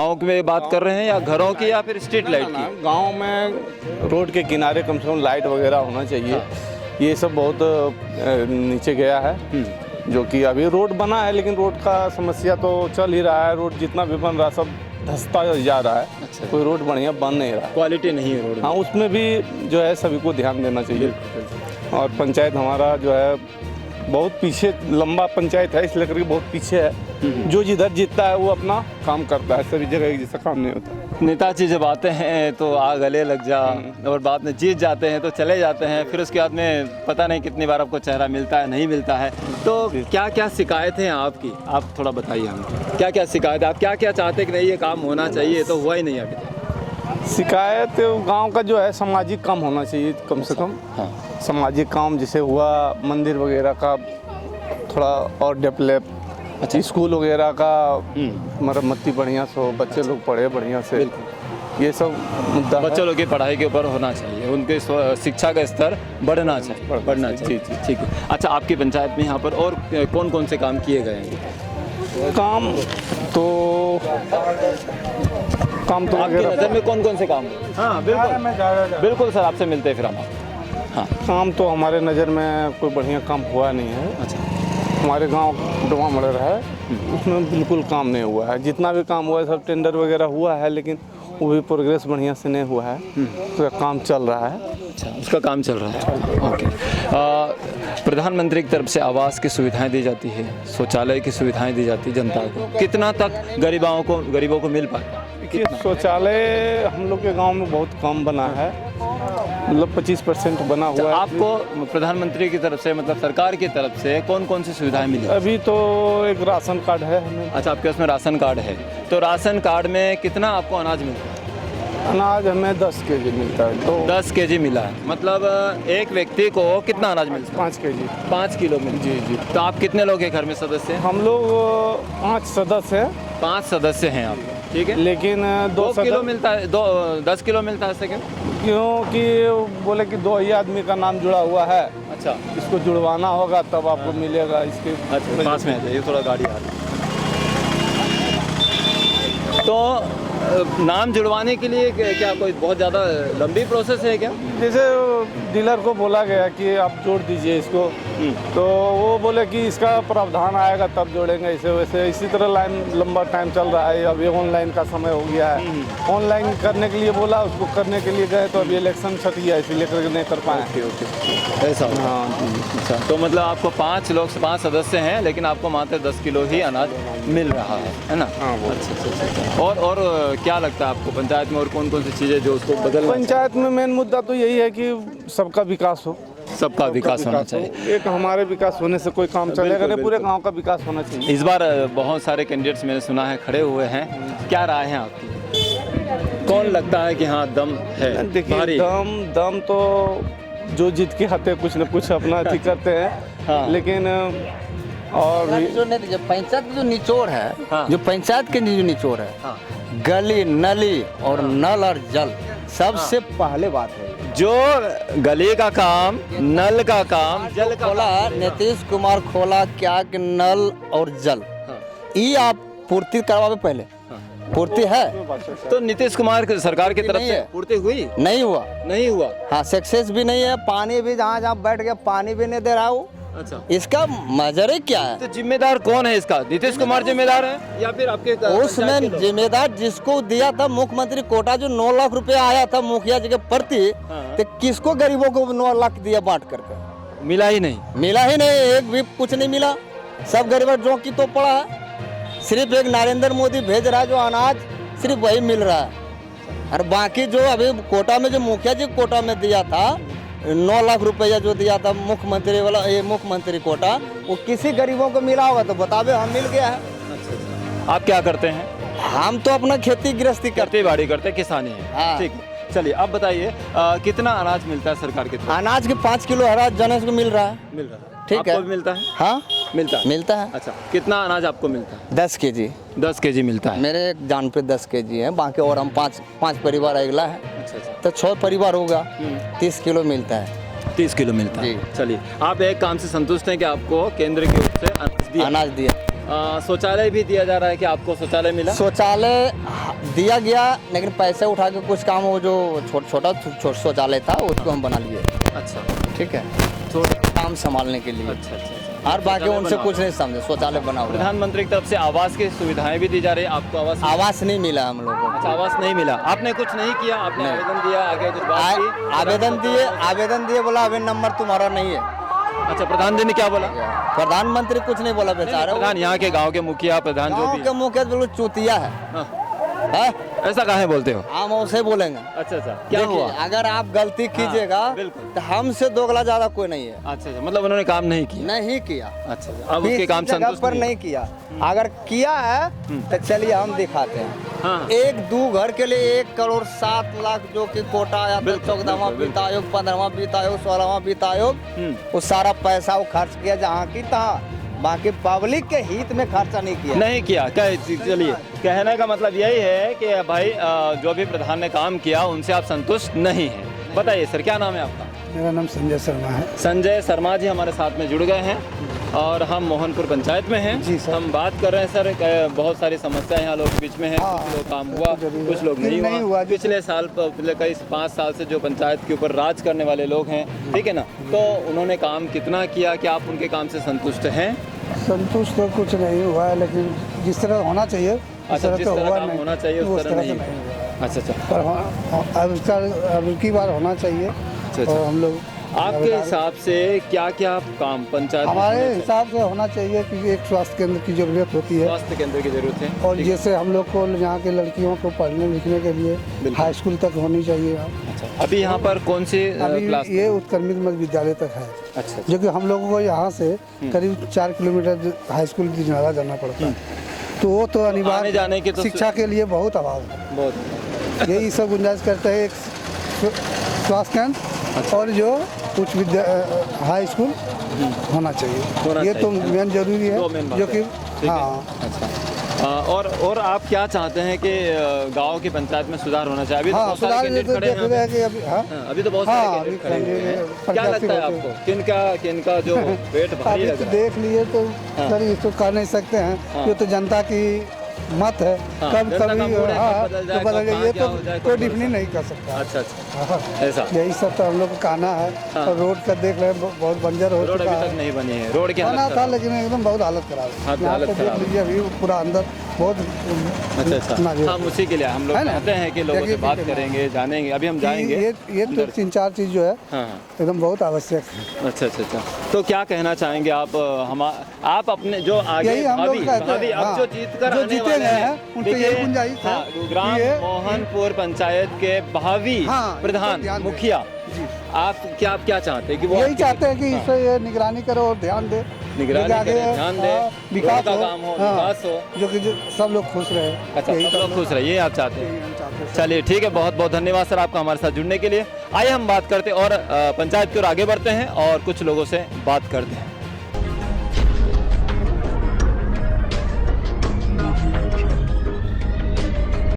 गाँव की बात कर रहे हैं या घरों की या फिर स्ट्रीट लाइट की? गांव में रोड के किनारे कम से कम लाइट वगैरह होना चाहिए। ये सब बहुत नीचे गया है, जो कि अभी रोड बना है लेकिन रोड का समस्या तो चल ही रहा है। रोड जितना भी बन रहा है सब धंसता जा रहा है। अच्छा। कोई रोड बढ़िया बन नहीं रहा, क्वालिटी नहीं है रोड। हाँ, उसमें भी जो है सभी को ध्यान देना चाहिए। और पंचायत हमारा जो है बहुत पीछे, लंबा पंचायत है इसलिए करके बहुत पीछे है। जो जिधर जीतता है वो अपना काम करता है, सभी जगह एक जैसा काम नहीं होता। नेताजी जब आते हैं तो आ गले लग जा, और बाद में जीत जाते हैं तो चले जाते हैं, फिर उसके बाद में पता नहीं कितनी बार आपको चेहरा मिलता है नहीं मिलता है। तो क्या क्या शिकायतें हैं आपकी, आप थोड़ा बताइए हमें। क्या क्या शिकायत, आप क्या क्या चाहते हैं कि नहीं ये काम होना चाहिए, तो हुआ ही नहीं अभी? शिकायत गांव का जो है सामाजिक काम होना चाहिए कम से कम। हाँ। सामाजिक काम जैसे हुआ मंदिर वगैरह का थोड़ा और डेवलप, अच्छा, स्कूल वगैरह का मरम्मती बढ़िया से हो, बच्चे लोग पढ़े बढ़िया से, ये सब मुद्दा। बच्चों लोग की पढ़ाई के ऊपर होना चाहिए, उनके शिक्षा का स्तर बढ़ना चाहिए। ठीक है। अच्छा, आपकी पंचायत में यहाँ पर और कौन कौन से काम किए गए हैं? काम तो आपकी नज़र में कौन कौन से काम? हाँ बिल्कुल सर, आपसे मिलते हैं फिर हम। हाँ, काम तो हमारे नज़र में कोई बढ़िया काम हुआ नहीं है। अच्छा। हमारे गांव डोमा मड़र है, उसमें बिल्कुल काम नहीं हुआ है। जितना भी काम हुआ है सब टेंडर वगैरह हुआ है, लेकिन वो भी प्रोग्रेस बढ़िया से नहीं हुआ है। तो काम चल रहा है। अच्छा, उसका काम चल रहा है। ओके। प्रधानमंत्री की तरफ से आवास की सुविधाएं दी जाती है, शौचालय की सुविधाएं दी जाती है जनता को, कितना तक गरीबों को मिल पाता है? शौचालय हम लोग के गांव में बहुत कम बना है, मतलब 25% बना हुआ है। आपको प्रधानमंत्री की तरफ से, मतलब सरकार की तरफ से कौन कौन सी सुविधाएं मिली? अभी तो एक राशन कार्ड है हमें। अच्छा, आपके उसमें राशन कार्ड है, तो राशन कार्ड में कितना आपको अनाज मिलता है? अनाज हमें 10 kg मिलता है। तो 10 kg मिला है, मतलब एक व्यक्ति को कितना अनाज मिलता है? 5 kg। 5 किलो में? जी। तो आप कितने लोग हैं घर में सदस्य? हम लोग 5 सदस्य हैं। 5 सदस्य हैं आप, ठीक है। लेकिन 2 किलो मिलता है, 10 किलो मिलता है। सेकंड क्योंकि बोले कि 2 ही आदमी का नाम जुड़ा हुआ है। अच्छा, इसको जुड़वाना होगा तब आपको मिलेगा। इसके अच्छा, पास में है, ये थोड़ा गाड़ी आ रही है। तो नाम जुड़वाने के लिए क्या कोई बहुत ज़्यादा लंबी प्रोसेस है क्या? जैसे डीलर को बोला गया कि आप जोड़ दीजिए इसको, तो वो बोले कि इसका प्रावधान आएगा तब जोड़ेंगे, ऐसे वैसे इसी तरह लाइन लंबा टाइम चल रहा है। अभी ऑनलाइन का समय हो गया है, ऑनलाइन करने के लिए बोला, उसको करने के लिए गए तो अभी इलेक्शन छट गया, इसीलिए करके नहीं कर पाए। ओके, ऐसा? हाँ। अच्छा, तो मतलब आपको 5 सदस्य हैं, लेकिन आपको मात्र 10 किलो ही अनाज मिल रहा है ना? हाँ। अच्छा। और क्या लगता है आपको पंचायत में और कौन कौन सी चीज़ें जो उसको बदलना? पंचायत में मेन मुद्दा तो यही है कि सबका विकास हो। सबका विकास होना चाहिए। एक हमारे विकास होने से कोई काम चलेगा नहीं, पूरे गांव का विकास होना चाहिए। इस बार बहुत सारे कैंडिडेट्स मैंने सुना है खड़े हुए हैं, क्या राय है आपकी? कौन लगता है कि हाँ दम है? देखिए, दम तो जो जीत के आते कुछ न कुछ अपना अथी करते हैं। हाँ। लेकिन और जो पंचायत का जो निचोड़ है, हाँ। जो पंचायत के जो निचोड़ है, हाँ। गली नली और नल और जल सबसे पहले बात है। जो गली का काम, नल का काम, जल का खोला नीतीश कुमार खोला क्या कि नल और जल, ये आप पूर्ति करवावे पहले। पूर्ति है तो नीतीश कुमार सरकार की तरफ से पूर्ति हुई? नहीं हुआ। हाँ, सक्सेस भी नहीं है। पानी भी जहाँ बैठ गया पानी भी नहीं दे रहा हूँ। अच्छा, इसका इसका मजर क्या है? तो जिम्मेदार कौन है इसका? नीतीश कुमार जिम्मेदार है या फिर आपके उसमें जिम्मेदार जिसको दिया था मुख्यमंत्री कोटा, जो 9 लाख रुपया आया था मुखिया जी के प्रति, तो किसको गरीबों को 9 लाख दिया बांट करके? मिला ही नहीं। एक भी कुछ नहीं मिला। सब गरीब जो की तो पड़ा है। सिर्फ एक नरेंद्र मोदी भेज रहा है जो अनाज, सिर्फ वही मिल रहा है। और बाकी जो अभी कोटा में जो मुखिया जी कोटा में दिया था 9 लाख रुपया जो दिया था मुख्यमंत्री वाला, ये मुख्यमंत्री कोटा, वो किसी गरीबों को मिला होगा तो बतावे हम मिल गया है। आप क्या करते हैं? हम तो अपना खेती गृहस्थी खेती बाड़ी करते, किसानी है। हाँ। ठीक है, चलिए आप बताइए कितना अनाज मिलता है सरकार की तरफ? अनाज के 5 किलो हरा जनस को मिल रहा है। ठीक है। आपको भी मिलता है? हाँ, मिलता है। अच्छा, कितना अनाज आपको मिलता है? 10 kg। 10 kg मिलता है। मेरे एक जान पे 10 kg है, बाकी और हम पाँच परिवार अगला है। अच्छा। तो 6 परिवार होगा, 30 किलो मिलता है। 30 किलो मिलता है। चलिए, आप एक काम से संतुष्ट हैं कि आपको केंद्र की ओर से अनाज दिया। शौचालय भी दिया जा रहा है कि आपको शौचालय मिला? शौचालय दिया गया, लेकिन पैसे उठा के कुछ काम वो जो छोटा शौचालय था उसको हम बना लिए। अच्छा, ठीक है, छोटा। काम संभालने के लिए। अच्छा अच्छा। और बाकी शौचालय उनसे बना कुछ नहीं समझे, शौचालय बना हुआ है। प्रधानमंत्री की तरफ से आवास की सुविधाएं भी दी जा रही है, आपको आवास? आवास नहीं मिला हम लोगों को। अच्छा, आवास नहीं मिला। आपने कुछ नहीं किया? आपने नहीं। आवेदन दिया, आगे कुछ बात की? आवेदन दिए, बोला अभी नंबर तुम्हारा नहीं है। अच्छा, प्रधान जी ने क्या बोला? प्रधानमंत्री कुछ नहीं बोला बेचारा। प्रधान यहाँ के गांव के मुखिया प्रधान जो गाँव भी के मुखिया बिल्कुल चूतिया है। हाँ, हैं? ऐसा काहे बोलते हो? हम उसे बोलेंगे। अच्छा अच्छा, क्या देखिए, हुआ? अगर आप गलती कीजिएगा बिल्कुल। तो हमसे दोगला ज्यादा कोई नहीं है। अच्छा अच्छा, मतलब उन्होंने काम नहीं किया? नहीं किया, अच्छा अच्छा, अब उसके काम इस जगह संतुष्ट पर नहीं नहीं किया। अगर किया है तो चलिए हम दिखाते हैं। हाँ। एक दो घर के लिए 1,07,00,000 जो कि कोटा आया था, बिल्कुल, 14वां बिल्कुल, वित्त आयोग, 15वां वित्त आयोग, 16वां वित्त आयोग, वो सारा पैसा वो खर्च किया जहाँ की तहाँ, बाकी पब्लिक के हित में खर्चा नहीं किया। नहीं किया। चलिए, कहने का मतलब यही है कि भाई जो भी प्रधान ने काम किया उनसे आप संतुष्ट नहीं हैं। बताइए सर, क्या नाम है आपका? मेरा नाम संजय शर्मा है। संजय शर्मा जी हमारे साथ में जुड़ गए हैं और हम मोहनपुर पंचायत में हैं। जी सर। हम बात कर रहे हैं सर, बहुत सारी समस्याएं यहाँ लोग के बीच में हैं। हाँ, कुछ लोग काम हुआ, जरूर कुछ लोग है। नहीं हुआ। जी। पिछले साल, पिछले कई 5 साल से जो पंचायत के ऊपर राज करने वाले लोग हैं, ठीक है ना, तो उन्होंने काम कितना किया? क्या आप उनके काम से संतुष्ट हैं? संतुष्ट तो कुछ नहीं हुआ है, लेकिन जिस तरह होना चाहिए अच्छा, जिस तरह काम होना चाहिए उस तरह नहीं हुआ। अच्छा अच्छा। पर अब की बार होना चाहिए। अच्छा। और हम लोग आपके हिसाब से क्या क्या काम पंचायत में हमारे होने चाहिए? हिसाब से होना चाहिए कि एक स्वास्थ्य केंद्र की जरूरत होती है। स्वास्थ्य केंद्र की जरूरत है। और ठीक। जैसे हम लोग को यहाँ के लड़कियों को पढ़ने लिखने के लिए बिल्कुल। हाई स्कूल तक होनी चाहिए। अच्छा, अभी यहाँ पर कौन सी अभी क्लास? ये उत्क्रमित मध्य विद्यालय तक है, अच्छा जो कि हम लोगों को यहाँ से करीब 4 किलोमीटर हाई स्कूल दिनारा जाना पड़ता है। तो वो तो आने जाने अनिवार्य की तो शिक्षा के लिए बहुत अभाव है। बहुत। यही सब गुंजाइश करते हैं, एक स्वास्थ्य केंद्र और जो उच्च विद्या हाई स्कूल होना चाहिए। ये तो मेन जरूरी दो है, मेन बात जो है। कि ठीक है। हाँ। अच्छा, और आप क्या चाहते हैं कि गांव की पंचायत में सुधार होना चाहिए? अभी तो हाँ, बहुत सारे सुधार कैंडिडेट खड़े हैं देख रहे हैं कि अभी हाँ हाँ, अभी तो बहुत हाँ, सारे कैंडिडेट खड़े अभी हुए हैं। कैंडिडेट क्या लगता है प्रत्याशी आपको किनका जो पेट भारी अभी लग तो रहा है? देख लिए तो हाँ। सर इसको कह नहीं सकते हैं। हाँ। ये तो जनता की मत है। हाँ, कब जनता का कभी मूड है, हाँ, कब बदल तो जाए, बदल कब गया, कहाँ ये क्या तो हो जाए, कोई कोई डिफनी नहीं कर सकता। अच्छा अच्छा, हाँ। ऐसा। यही सब तो हम लोग को कहना है। हाँ। और रोड का देख रहे हैं, बहुत बंजर हो रोड चुका अभी तक है। नहीं बनी है। रोड की बना हालत था खराब है। लेकिन एकदम बहुत हालत खराब हाँ, है। यहाँ हालत पे खराब देख है। लीजिए, अभी पूरा अंदर बहुत अच्छा अच्छा, नाजुक हम उसी के लिए हम लोग है ना? चाहते हैं कि लोगों से देखिए, बात देखिए। करेंगे, जानेंगे। अभी हम कि जाएंगे। ये तो 3-4 चीज़ जो है हाँ हाँ। एकदम बहुत आवश्यक है। अच्छा अच्छा अच्छा, तो क्या कहना चाहेंगे आप? आप अपने जो आगे यही हम लोग भाभी कहते हैं, भाभी अब हाँ। जो जीत कर जो आने जीते वाले गए हैं, हैं, उनसे देखिए, यही गुंजाइश है हाँ, ग्राम कि ये- मोहनपुर पंचायत के भावी हाँ, इस पर प्रधान ध्यान दें। मुखिया, जी। आप क्या चाहते हैं कि वो यही आपकी- चाहते हैं कि हाँ, इस पर ये निगरानी करो और ध्यान दे, निगरानी जो कि आगे, करें, ध्यान दे, हाँ, विकास रोड का हो, काम हो, हाँ, विकास हो। जो कि सब लोग खुश रहे। अच्छा, यही सब तो लोग हम खुश रहिए, आप चाहते हैं। यही हम चाहते हैं। चलिए ठीक है, बहुत बहुत धन्यवाद सर आपका हमारे साथ जुड़ने के लिए। आइए हम बात करते हैं और पंचायत की ओर आगे बढ़ते हैं और कुछ लोगों से बात करते हैं।